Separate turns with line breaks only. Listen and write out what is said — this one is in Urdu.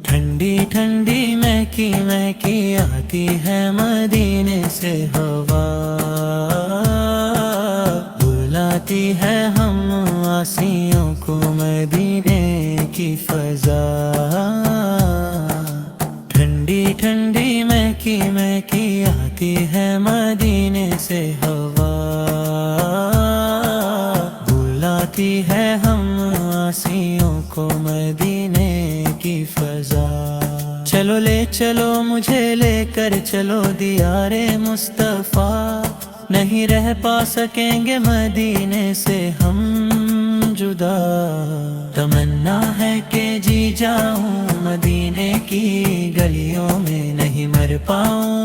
ٹھنڈی ٹھنڈی مہکی مہکی آتی ہے مدینے سے ہوا، بلاتی ہے ہم آسیوں کو مدینے کی فضا۔ ٹھنڈی ٹھنڈی مہکی مہکی آتی ہے مدینے سے ہوا، بلاتی ہے ہم آسیوں کو مدینے کی فضا۔ چلو لے چلو مجھے لے کر چلو دیار مصطفیٰ، نہیں رہ پا سکیں گے مدینے سے ہم جدا۔ تمنا ہے کہ جی جاؤں مدینے کی گلیوں میں، نہیں مر پاؤں